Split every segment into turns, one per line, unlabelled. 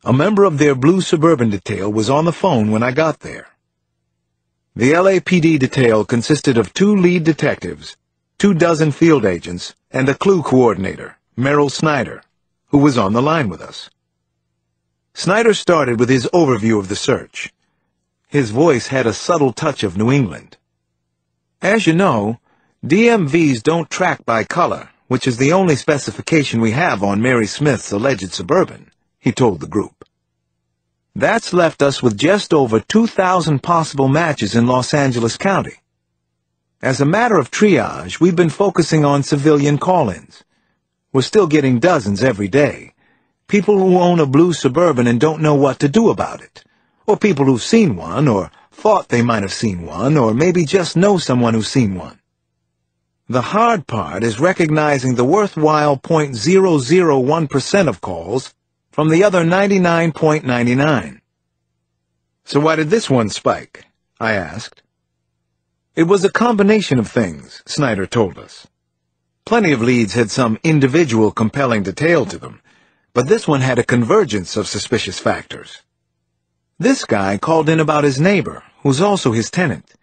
A member of their blue Suburban detail was on the phone when I got there. The LAPD detail consisted of 2 lead detectives, 24 field agents, and a clue coordinator, Merrill Snyder, who was on the line with us. Snyder started with his overview of the search. His voice had a subtle touch of New England. As you know, DMVs don't track by color, which is the only specification we have on Mary Smith's alleged Suburban, he told the group. That's left us with just over 2,000 possible matches in Los Angeles County. As a matter of triage, we've been focusing on civilian call-ins. We're still getting dozens every day. People who own a blue Suburban and don't know what to do about it. Or people who've seen one, or thought they might have seen one, or maybe just know someone who's seen one. The hard part is recognizing the worthwhile 0.001% of calls from the other 99.99. So why did this one spike? I asked. It was a combination of things, Snyder told us. Plenty of leads had some individual compelling detail to them, but this one had a convergence of suspicious factors. This guy called in about his neighbor, who's also his tenant.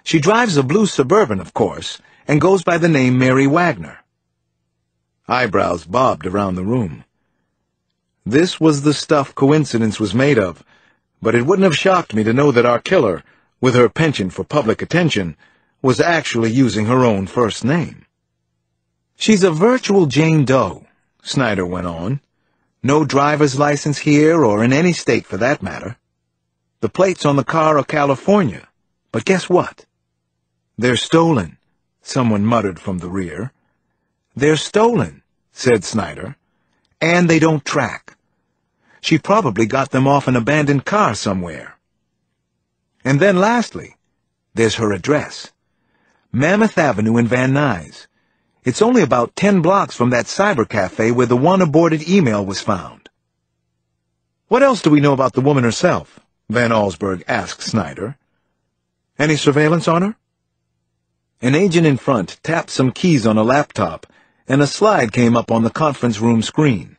She drives a blue Suburban, of course, and goes by the name Mary Wagner. Eyebrows bobbed around the room. This was the stuff coincidence was made of, but it wouldn't have shocked me to know that our killer, with her penchant for public attention, was actually using her own first name. She's a virtual Jane Doe, Snyder went on. No driver's license here or in any state for that matter. The plates on the car are California, but guess what? They're stolen, someone muttered from the rear. They're stolen, said Snyder, and they don't track. She probably got them off an abandoned car somewhere. And then lastly, there's her address. Mammoth Avenue in Van Nuys. It's only about 10 blocks from that cyber cafe where the one aborted email was found. What else do we know about the woman herself? Van Allsburg asked Snyder. Any surveillance on her? An agent in front tapped some keys on a laptop, and a slide came up on the conference room screen.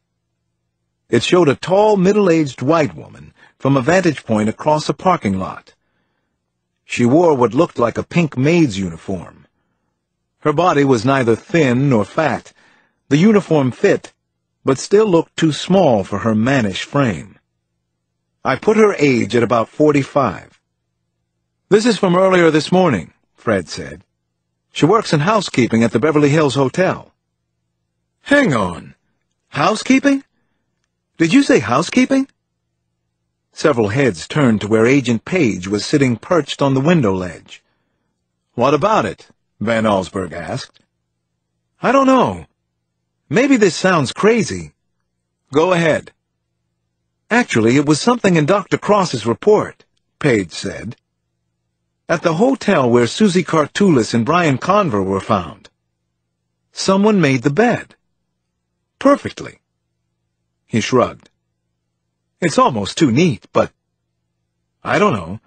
It showed a tall, middle-aged white woman from a vantage point across a parking lot. She wore what looked like a pink maid's uniform. Her body was neither thin nor fat. The uniform fit, but still looked too small for her mannish frame. I put her age at about 45. This is from earlier this morning, Fred said. She works in housekeeping at the Beverly Hills Hotel. Hang on. Housekeeping? Did you say housekeeping? Several heads turned to where Agent Page was sitting perched on the window ledge. What about it? Van Allsburg asked. I don't know. Maybe this sounds crazy. Go ahead. Actually, it was something in Dr. Cross's report, Page said. At the hotel where Susie Cartulis and Brian Conver were found. Someone made the bed. Perfectly. He shrugged. It's almost too neat, but I don't know.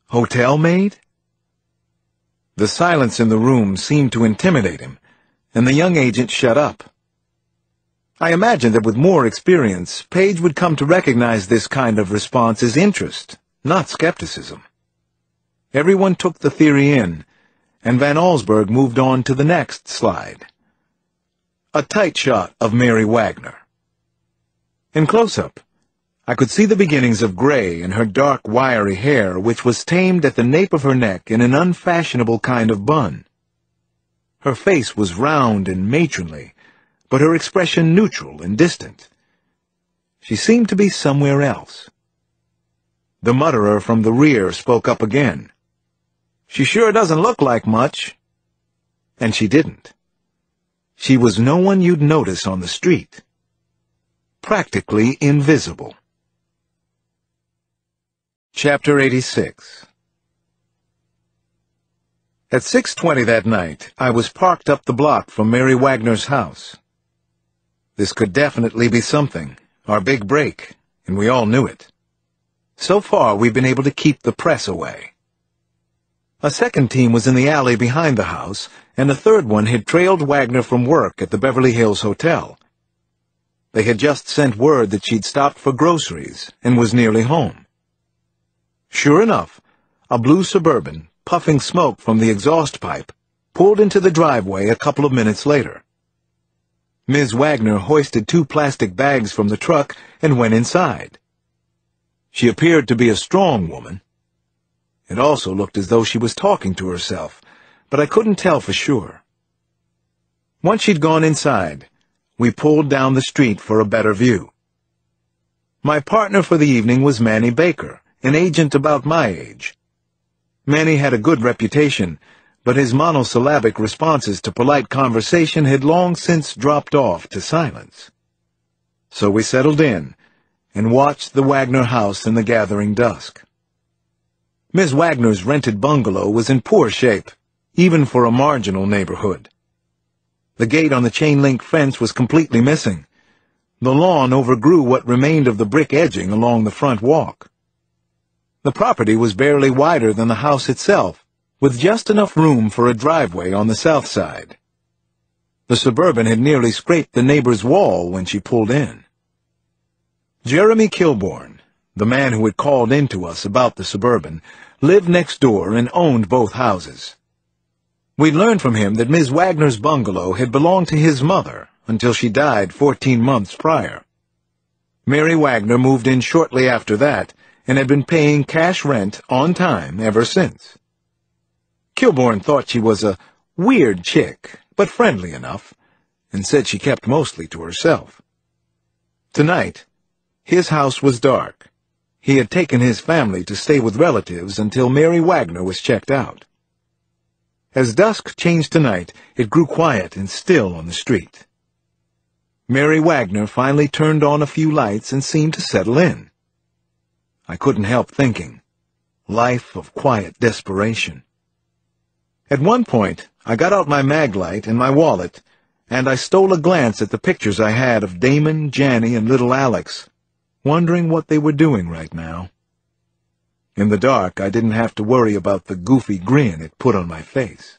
Hotel maid? The silence in the room seemed to intimidate him, and the young agent shut up. I imagined that with more experience, Page would come to recognize this kind of response as interest, not skepticism. Everyone took the theory in, and Van Allsburg moved on to the next slide. A tight shot of Mary Wagner. In close-up, I could see the beginnings of gray in her dark, wiry hair, which was tamed at the nape of her neck in an unfashionable kind of bun. Her face was round and matronly, but her expression neutral and distant. She seemed to be somewhere else. The mutterer from the rear spoke up again. She sure doesn't look like much. And she didn't. She was no one you'd notice on the street. Practically invisible. Chapter 86. At 6:20 that night, I was parked up the block from Mary Wagner's house. This could definitely be something, our big break, and we all knew it. So far, we've been able to keep the press away. A second team was in the alley behind the house, and a third one had trailed Wagner from work at the Beverly Hills Hotel. They had just sent word that she'd stopped for groceries and was nearly home. Sure enough, a blue Suburban, puffing smoke from the exhaust pipe, pulled into the driveway a couple of minutes later. Ms. Wagner hoisted 2 plastic bags from the truck and went inside. She appeared to be a strong woman. It also looked as though she was talking to herself, but I couldn't tell for sure. Once she'd gone inside, we pulled down the street for a better view. My partner for the evening was Manny Baker, an agent about my age. Manny had a good reputation, but his monosyllabic responses to polite conversation had long since dropped off to silence. So we settled in and watched the Wagner house in the gathering dusk. Ms. Wagner's rented bungalow was in poor shape, even for a marginal neighborhood. The gate on the chain-link fence was completely missing. The lawn overgrew what remained of the brick edging along the front walk. The property was barely wider than the house itself, with just enough room for a driveway on the south side. The Suburban had nearly scraped the neighbor's wall when she pulled in. Jeremy Kilbourne, the man who had called in to us about the Suburban, lived next door and owned both houses. We'd learned from him that Ms. Wagner's bungalow had belonged to his mother until she died 14 months prior. Mary Wagner moved in shortly after that and had been paying cash rent on time ever since. Kilbourne thought she was a weird chick, but friendly enough, and said she kept mostly to herself. Tonight, his house was dark. He had taken his family to stay with relatives until Mary Wagner was checked out. As dusk changed to night, it grew quiet and still on the street. Mary Wagner finally turned on a few lights and seemed to settle in. I couldn't help thinking, life of quiet desperation. At one point, I got out my mag light and my wallet, and I stole a glance at the pictures I had of Damon, Janny, and little Alex, wondering what they were doing right now. In the dark, I didn't have to worry about the goofy grin it put on my face.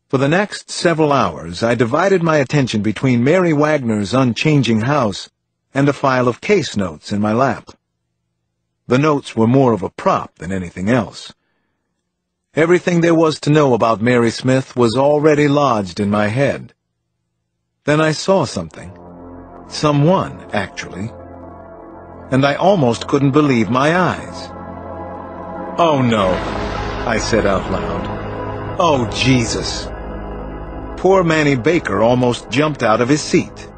For the next several hours, I divided my attention between Mary Wagner's unchanging house and a file of case notes in my lap. The notes were more of a prop than anything else. Everything there was to know about Mary Smith was already lodged in my head. Then I saw something. Someone, actually. And I almost couldn't believe my eyes. "Oh, no," I said out loud. "Oh, Jesus." Poor Manny Baker almost jumped out of his seat.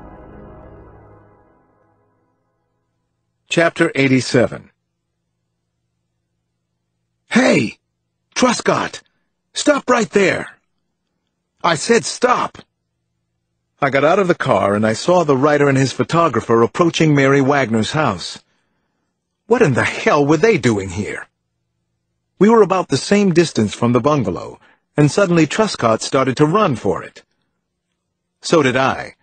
Chapter 87. "Hey! Truscott! Stop right there!" I said stop! I got out of the car and I saw the writer and his photographer approaching Mary Wagner's house. What in the hell were they doing here? We were about the same distance from the bungalow, and suddenly Truscott started to run for it. So did I,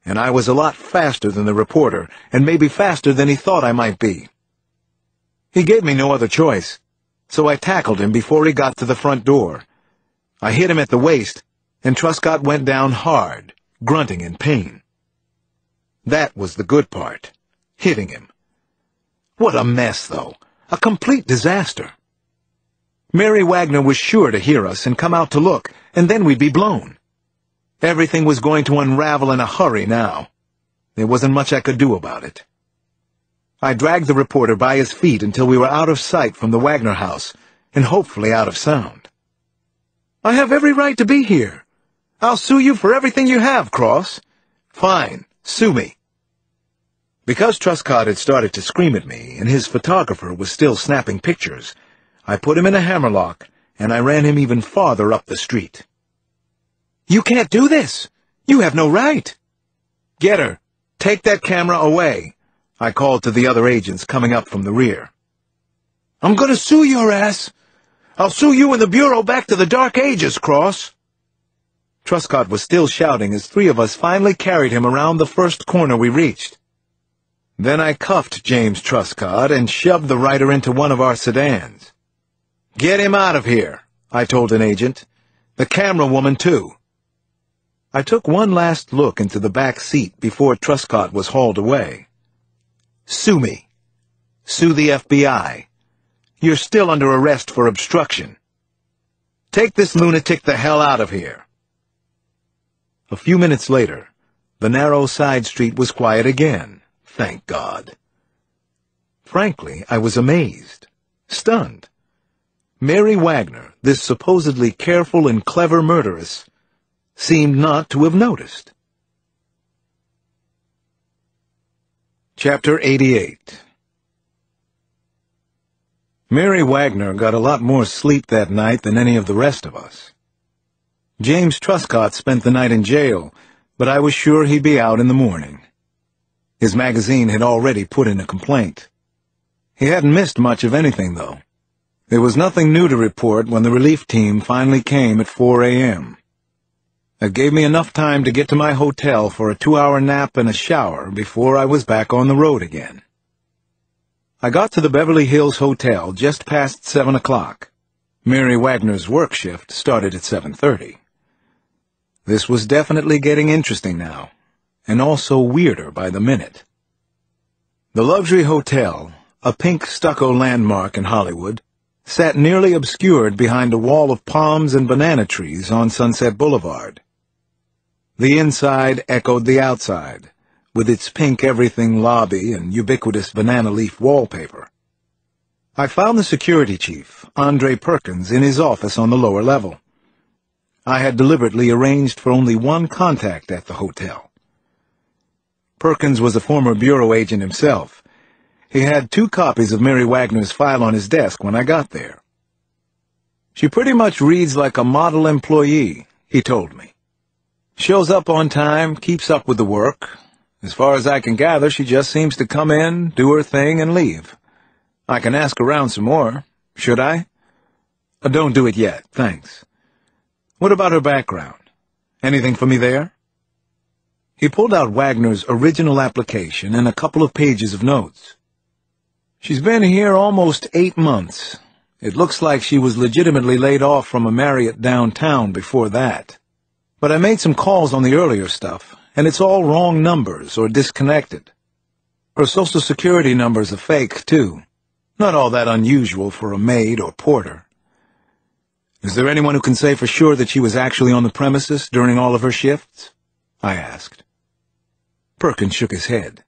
and I was a lot faster than the reporter, and maybe faster than he thought I might be. He gave me no other choice, so I tackled him before he got to the front door. I hit him at the waist, and Truscott went down hard, grunting in pain. That was the good part, hitting him. What a mess, though. A complete disaster. Mary Wagner was sure to hear us and come out to look, and then we'd be blown. Everything was going to unravel in a hurry now. There wasn't much I could do about it. I dragged the reporter by his feet until we were out of sight from the Wagner house, and hopefully out of sound. "I have every right to be here. I'll sue you for everything you have, Cross." "Fine, sue me." Because Truscott had started to scream at me, and his photographer was still snapping pictures, I put him in a hammerlock, and I ran him even farther up the street. "You can't do this! You have no right!" "Get her! Take that camera away!" I called to the other agents coming up from the rear. "I'm gonna sue your ass! I'll sue you and the Bureau back to the Dark Ages, Cross!" Truscott was still shouting as 3 of us finally carried him around the first corner we reached. Then I cuffed James Truscott and shoved the writer into one of our sedans. "Get him out of here," I told an agent. "The camera woman, too." I took one last look into the back seat before Truscott was hauled away. "Sue me. Sue the FBI. You're still under arrest for obstruction. Take this lunatic the hell out of here." A few minutes later, the narrow side street was quiet again, thank God. Frankly, I was amazed, stunned. Mary Wagner, this supposedly careful and clever murderess, seemed not to have noticed. Chapter 88. Mary Wagner got a lot more sleep that night than any of the rest of us. James Truscott spent the night in jail, but I was sure he'd be out in the morning. His magazine had already put in a complaint. He hadn't missed much of anything, though. There was nothing new to report when the relief team finally came at 4 a.m. It gave me enough time to get to my hotel for a 2-hour nap and a shower before I was back on the road again. I got to the Beverly Hills Hotel just past 7 o'clock. Mary Wagner's work shift started at 7:30. This was definitely getting interesting now, and also weirder by the minute. The luxury hotel, a pink stucco landmark in Hollywood, sat nearly obscured behind a wall of palms and banana trees on Sunset Boulevard. The inside echoed the outside, with its pink everything lobby and ubiquitous banana leaf wallpaper. I found the security chief, Andre Perkins, in his office on the lower level. I had deliberately arranged for only one contact at the hotel. Perkins was a former bureau agent himself. He had 2 copies of Mary Wagner's file on his desk when I got there. "She pretty much reads like a model employee," he told me. "Shows up on time, keeps up with the work. As far as I can gather, she just seems to come in, do her thing, and leave. I can ask around some more. Should I?" "Don't do it yet, thanks. What about her background? Anything for me there?" He pulled out Wagner's original application and a couple of pages of notes. "She's been here almost 8 months. It looks like she was legitimately laid off from a Marriott downtown before that. But I made some calls on the earlier stuff, and it's all wrong numbers or disconnected. Her Social Security number's a fake, too. Not all that unusual for a maid or porter." "Is there anyone who can say for sure that she was actually on the premises during all of her shifts?" I asked. Perkins shook his head.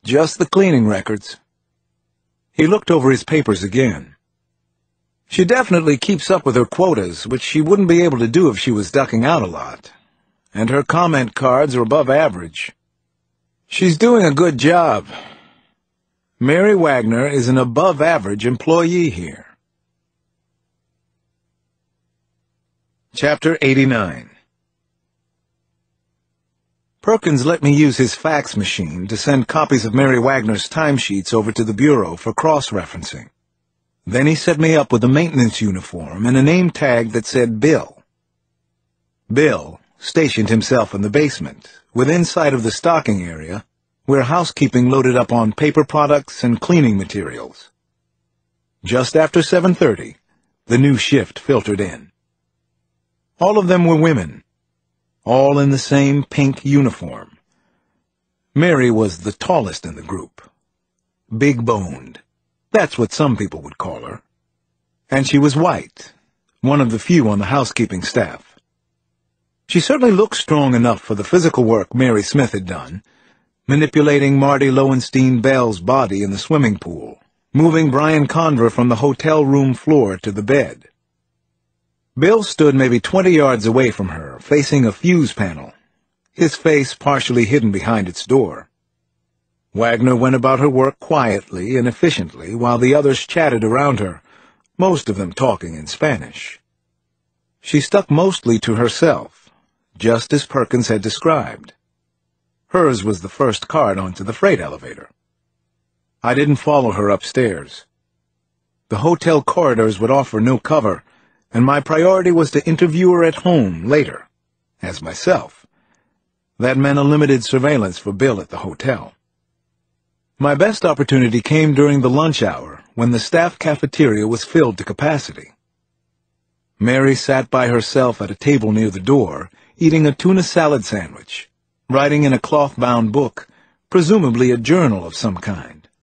"Just the cleaning records." He looked over his papers again. "She definitely keeps up with her quotas, which she wouldn't be able to do if she was ducking out a lot. And her comment cards are above average. She's doing a good job. Mary Wagner is an above-average employee here." Chapter 89. Perkins let me use his fax machine to send copies of Mary Wagner's timesheets over to the Bureau for cross-referencing. Then he set me up with a maintenance uniform and a name tag that said Bill. Bill stationed himself in the basement, within sight of the stocking area, where housekeeping loaded up on paper products and cleaning materials. Just after 7:30, the new shift filtered in. All of them were women, all in the same pink uniform. Mary was the tallest in the group. Big-boned. That's what some people would call her. And she was white, one of the few on the housekeeping staff. She certainly looked strong enough for the physical work Mary Smith had done, manipulating Marty Lowenstein-Bell's body in the swimming pool, moving Brian Conver from the hotel room floor to the bed. Bill stood maybe 20 yards away from her, facing a fuse panel, his face partially hidden behind its door. Wagner went about her work quietly and efficiently while the others chatted around her, most of them talking in Spanish. She stuck mostly to herself, just as Perkins had described. Hers was the first card onto the freight elevator. I didn't follow her upstairs. The hotel corridors would offer no cover, and my priority was to interview her at home later, as myself. That meant a limited surveillance for Bill at the hotel. My best opportunity came during the lunch hour, when the staff cafeteria was filled to capacity. Mary sat by herself at a table near the door, eating a tuna salad sandwich, writing in a cloth-bound book, presumably a journal of some kind.